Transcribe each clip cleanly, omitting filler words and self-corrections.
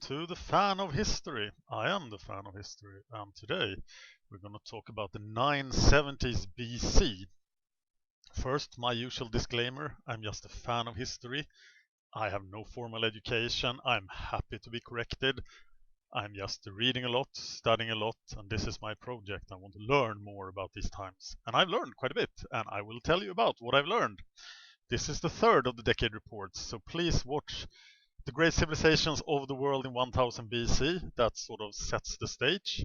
to the fan of history. I am the fan of history, and today we're going to talk about the 970s BC. First, my usual disclaimer, I'm just a fan of history. I have no formal education. I'm happy to be corrected. I'm just reading a lot, studying a lot, and this is my project. I want to learn more about these times. And I've learned quite a bit, and I will tell you about what I've learned. This is the third of the decade reports, so please watch the great civilizations of the world in 1000 BC. That sort of sets the stage.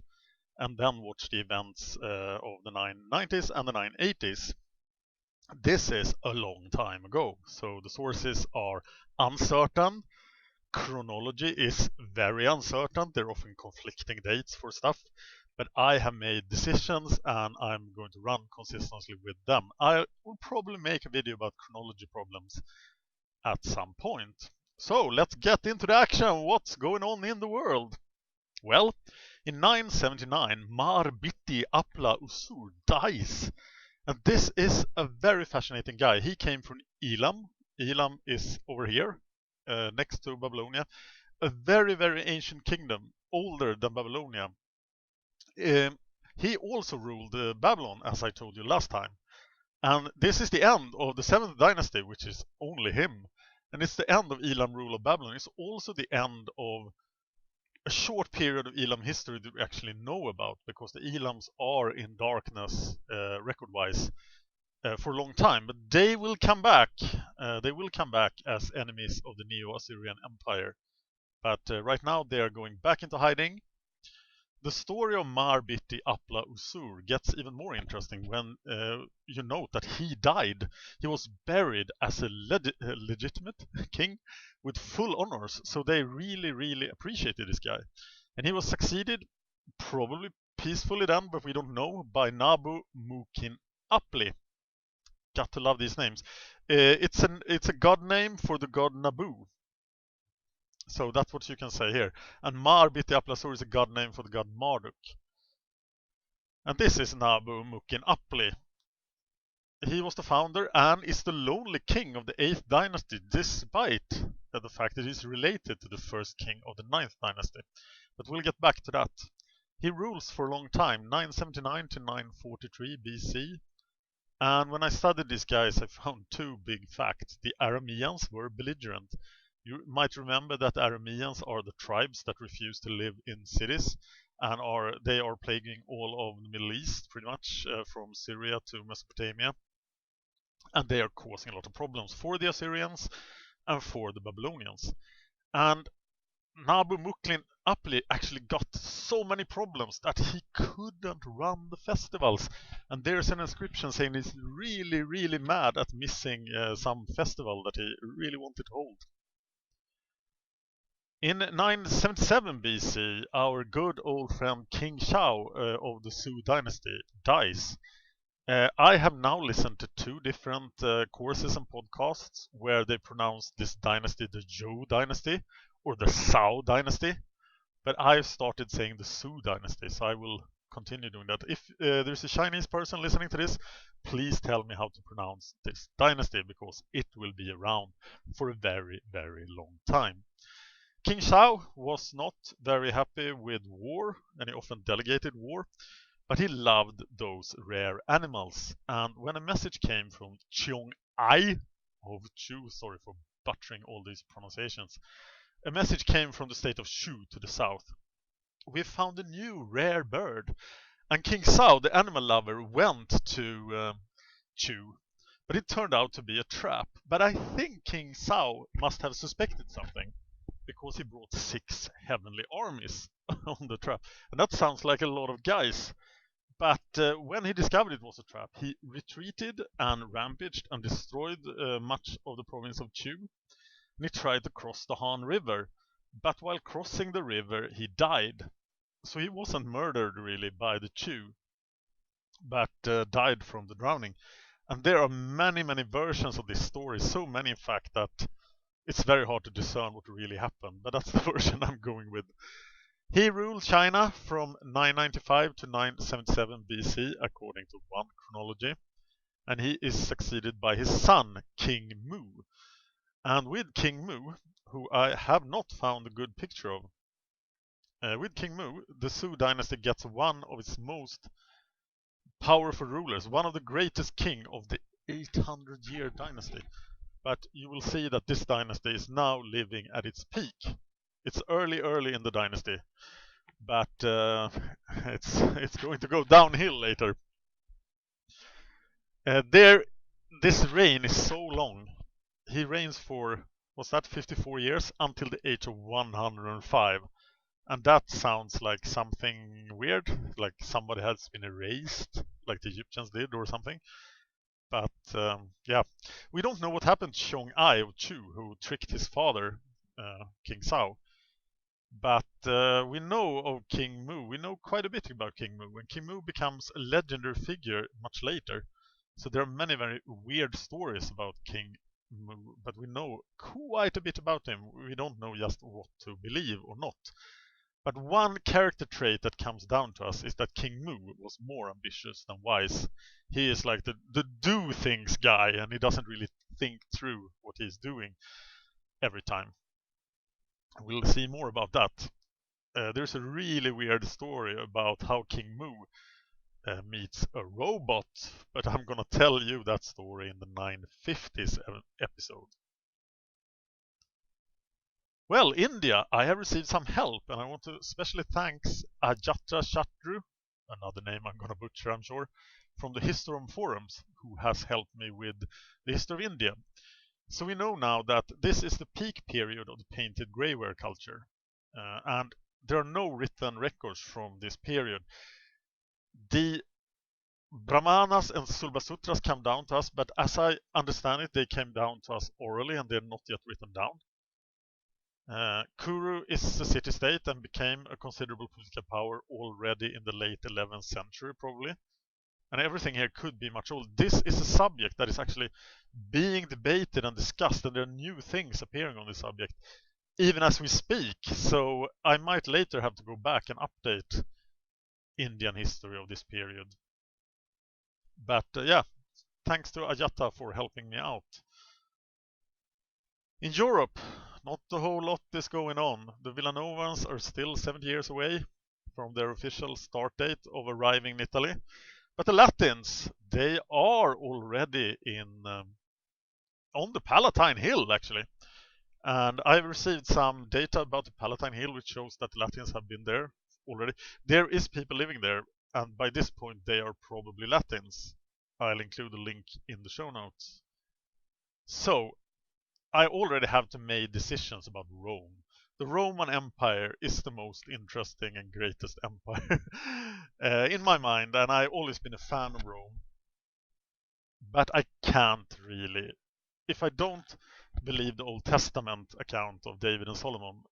And then watch the events of the 990s and the 980s. This is a long time ago, so the sources are uncertain. Chronology is very uncertain. There are often conflicting dates for stuff. But I have made decisions and I'm going to run consistently with them. I will probably make a video about chronology problems at some point. So let's get into the action. What's going on in the world? Well, in 979, Mar Bitti Apla Usur dies. And this is a very fascinating guy. He came from Elam. Elam is over here, next to Babylonia. A very, very ancient kingdom, older than Babylonia. He also ruled Babylon, as I told you last time. And this is the end of the 7th dynasty, which is only him. And it's the end of Elam rule of Babylon. It's also the end of a short period of Elam history that we actually know about, because the Elams are in darkness record-wise for a long time. But they will come back. They will come back as enemies of the Neo-Assyrian Empire. But right now they are going back into hiding. The story of Mar Bitti Apla Usur gets even more interesting when you note that he died. He was buried as a legitimate king with full honors, so they really, really appreciated this guy. And he was succeeded, probably peacefully then, but we don't know, by Nabu Mukin Apli. Got to love these names. It's a god name for the god Nabu. So that's what you can say here. And Mar Bitti Apla Usur is a god name for the god Marduk. And this is Nabu Mukin Apli. He was the founder and is the lonely king of the 8th dynasty, despite the fact that he's related to the first king of the 9th dynasty. But we'll get back to that. He rules for a long time, 979 to 943 BC. And when I studied these guys, I found two big facts. The Arameans were belligerent. You might remember that Arameans are the tribes that refuse to live in cities, and they are plaguing all of the Middle East, pretty much, from Syria to Mesopotamia. And they are causing a lot of problems for the Assyrians and for the Babylonians. And Nabu Mukin Apli actually got so many problems that he couldn't run the festivals. And there's an inscription saying he's really, really mad at missing some festival that he really wanted to hold. In 977 BC, our good old friend King Zhao of the Zhou dynasty dies. I have now listened to two different courses and podcasts where they pronounce this dynasty the Zhou dynasty or the Zhao dynasty, but I've started saying the Zhou dynasty, so I will continue doing that. If there's a Chinese person listening to this, please tell me how to pronounce this dynasty, because it will be around for a very, very long time. King Zhao was not very happy with war, and he often delegated war, but he loved those rare animals. And when a message came from Qiong Ai of Chu, sorry for butchering all these pronunciations, a message came from the state of Shu to the south. We found a new rare bird, and King Zhao, the animal lover, went to Chu, but it turned out to be a trap. But I think King Zhao must have suspected something, because he brought 6 heavenly armies on the trap. And that sounds like a lot of guys. But when he discovered it was a trap, he retreated and rampaged and destroyed much of the province of Chu. And he tried to cross the Han River. But while crossing the river, he died. So he wasn't murdered really by the Chu, but died from the drowning. And there are many, many versions of this story. So many, in fact, that it's very hard to discern what really happened, but that's the version I'm going with. He ruled China from 995 to 977 BC, according to one chronology, and he is succeeded by his son, King Mu. And with King Mu, who I have not found a good picture of, With King Mu, the Zhou dynasty gets one of its most powerful rulers, one of the greatest king of the 800-year dynasty. But you will see that this dynasty is now living at its peak. It's early in the dynasty, but it's going to go downhill later. This reign is so long. He reigns for, was that 54 years, until the age of 105. And that sounds like something weird, like somebody has been erased, like the Egyptians did or something. But yeah, we don't know what happened to Xiong Ai of Chu, who tricked his father, King Zhao. But we know of King Mu. We know quite a bit about King Mu, and King Mu becomes a legendary figure much later. So there are many very weird stories about King Mu, but we know quite a bit about him. We don't know just what to believe or not. But one character trait that comes down to us is that King Mu was more ambitious than wise. He is like the do things guy, and he doesn't really think through what he's doing every time. We'll see more about that. There's a really weird story about how King Mu meets a robot, but I'm gonna tell you that story in the 950s episode. Well, India, I have received some help, and I want to especially thank Ajatra Shatru, another name I'm going to butcher, I'm sure, from the Historum forums, who has helped me with the history of India. So we know now that this is the peak period of the painted greyware culture, and there are no written records from this period. The Brahmanas and Sulbasutras come down to us, but as I understand it, they came down to us orally and they're not yet written down. Kuru is a city-state and became a considerable political power already in the late 11th century, probably. And everything here could be much older. This is a subject that is actually being debated and discussed, and there are new things appearing on this subject, even as we speak. So I might later have to go back and update Indian history of this period. But yeah, thanks to Ajata for helping me out. In Europe, not a whole lot is going on. The Villanovans are still 70 years away from their official start date of arriving in Italy. But the Latins, they are already on the Palatine Hill, actually. And I've received some data about the Palatine Hill, which shows that Latins have been there already. There is people living there, and by this point they are probably Latins. I'll include a link in the show notes. So, I already have to make decisions about Rome. The Roman Empire is the most interesting and greatest empire in my mind, and I've always been a fan of Rome. But I can't really, if I don't believe the Old Testament account of David and Solomon,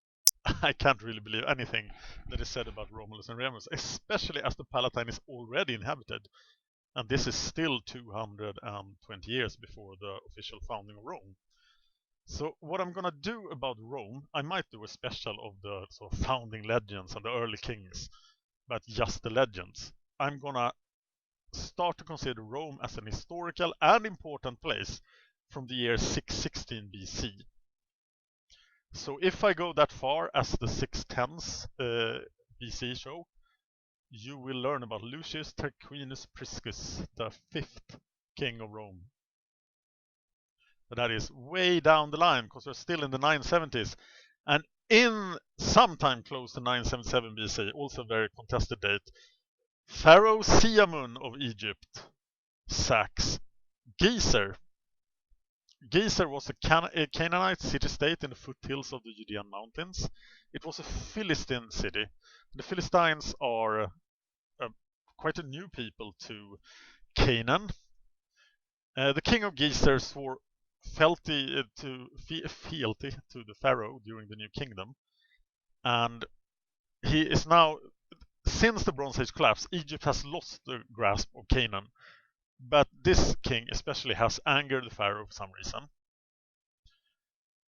I can't really believe anything that is said about Romulus and Remus, especially as the Palatine is already inhabited. And this is still 220 years before the official founding of Rome. So what I'm gonna do about Rome, I might do a special of the sort of founding legends and the early kings, but just the legends. I'm gonna start to consider Rome as an historical and important place from the year 616 BC. So if I go that far as the 610s BC show, you will learn about Lucius Tarquinius Priscus, the 5th king of Rome. But that is way down the line because we're still in the 970s. And in sometime close to 977 BC, also a very contested date, Pharaoh Siamun of Egypt sacks Gezer. Gezer was a Canaanite city-state in the foothills of the Judean mountains. It was a Philistine city. The Philistines are quite a new people to Canaan. The king of Gezer swore fealty to the Pharaoh during the New Kingdom, and he is now, since the Bronze Age collapse, Egypt has lost the grasp of Canaan, but this king especially has angered the Pharaoh for some reason,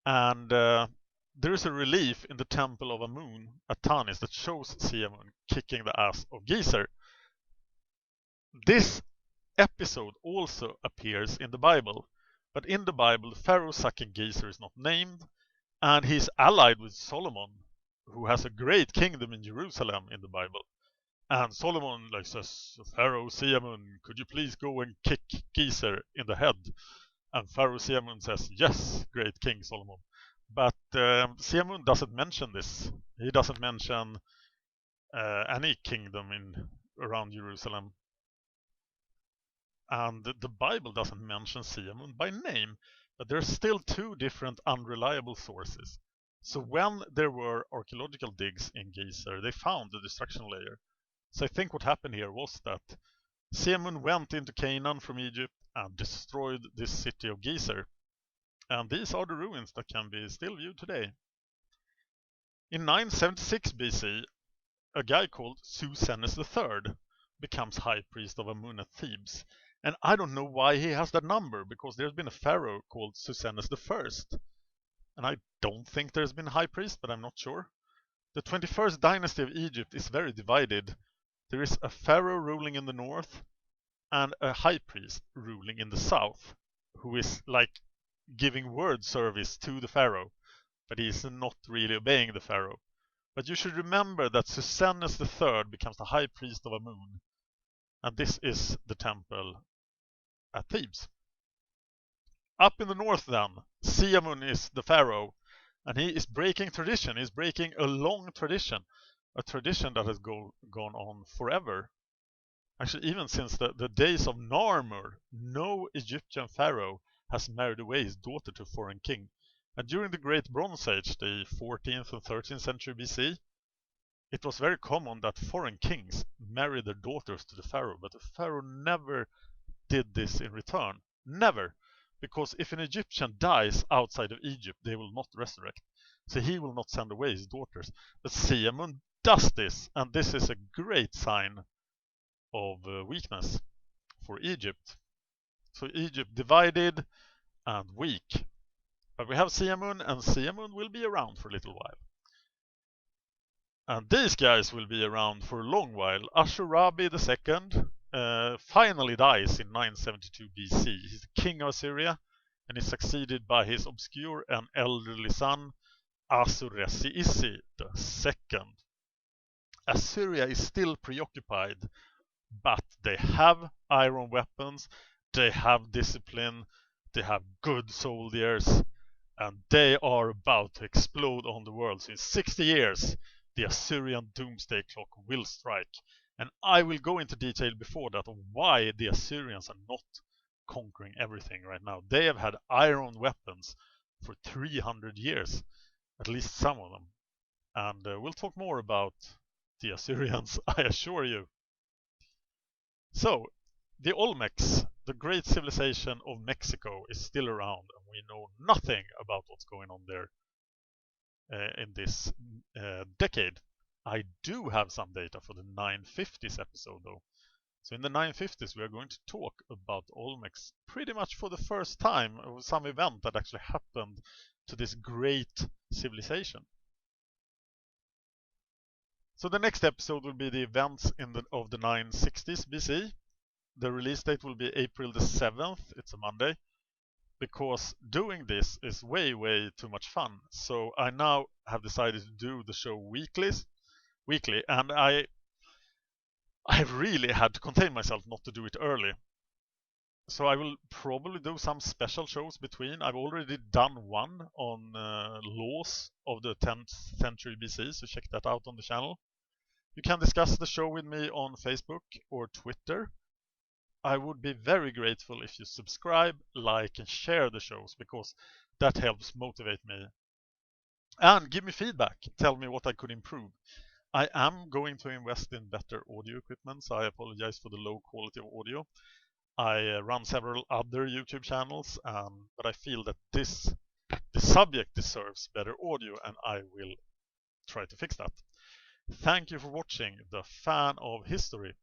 and there is a relief in the temple of Amun at Tanis that shows Siamon kicking the ass of Gezer. This episode also appears in the Bible. But in the Bible, Pharaoh sacking Gezer is not named, and he's allied with Solomon, who has a great kingdom in Jerusalem in the Bible. And Solomon says, Pharaoh Siamun, could you please go and kick Gezer in the head? And Pharaoh Siamun says, yes, great King Solomon. But Siamun doesn't mention this. He doesn't mention any kingdom around Jerusalem. And the Bible doesn't mention Siamun by name, but there are still two different unreliable sources. So when there were archaeological digs in Gezer, they found the destruction layer. So I think what happened here was that Siamun went into Canaan from Egypt and destroyed this city of Gezer. And these are the ruins that can be still viewed today. In 976 BC, a guy called Susennes III becomes high priest of Amun at Thebes. And I don't know why he has that number, because there's been a pharaoh called Susennes I. And I don't think there's been a high priest, but I'm not sure. The 21st dynasty of Egypt is very divided. There is a pharaoh ruling in the north and a high priest ruling in the south, who is like giving word service to the pharaoh, but he is not really obeying the pharaoh. But you should remember that Susennes III becomes the high priest of Amun, and this is the temple at Thebes. Up in the north then, Siamun is the pharaoh, and he is breaking tradition. He's breaking a long tradition, a tradition that has gone on forever. Actually, even since the days of Narmer, no Egyptian pharaoh has married away his daughter to a foreign king. And during the Great Bronze Age, the 14th and 13th century BC, it was very common that foreign kings married their daughters to the pharaoh, but the pharaoh never did this in return. Never. Because if an Egyptian dies outside of Egypt, they will not resurrect. So he will not send away his daughters. But Siamun does this, and this is a great sign of weakness for Egypt. So Egypt divided and weak. But we have Siamun, and Siamun will be around for a little while. And these guys will be around for a long while. Ashurabi II finally dies in 972 BC. He's the king of Assyria, and is succeeded by his obscure and elderly son, Ashur-Isi II. Assyria is still preoccupied, but they have iron weapons, they have discipline, they have good soldiers, and they are about to explode on the world. So in 60 years, the Assyrian doomsday clock will strike. And I will go into detail before that on why the Assyrians are not conquering everything right now. They have had iron weapons for 300 years, at least some of them. And we'll talk more about the Assyrians, I assure you. So, the Olmecs, the great civilization of Mexico, is still around, and we know nothing about what's going on there in this decade. I do have some data for the 950s episode though. So in the 950s we are going to talk about Olmecs pretty much for the first time, of some event that actually happened to this great civilization. So the next episode will be the events of the 960s BC. The release date will be April the 7th, it's a Monday, because doing this is way too much fun. So I now have decided to do the show weekly, and I really had to contain myself not to do it early. So I will probably do some special shows between. I've already done one on laws of the 10th century BC, so check that out on the channel. You can discuss the show with me on Facebook or Twitter. I would be very grateful if you subscribe, like, and share the shows, because that helps motivate me. And give me feedback. Tell me what I could improve. I am going to invest in better audio equipment, so I apologize for the low quality of audio. I run several other YouTube channels, but I feel that the subject deserves better audio, and I will try to fix that. Thank you for watching The Fan of History.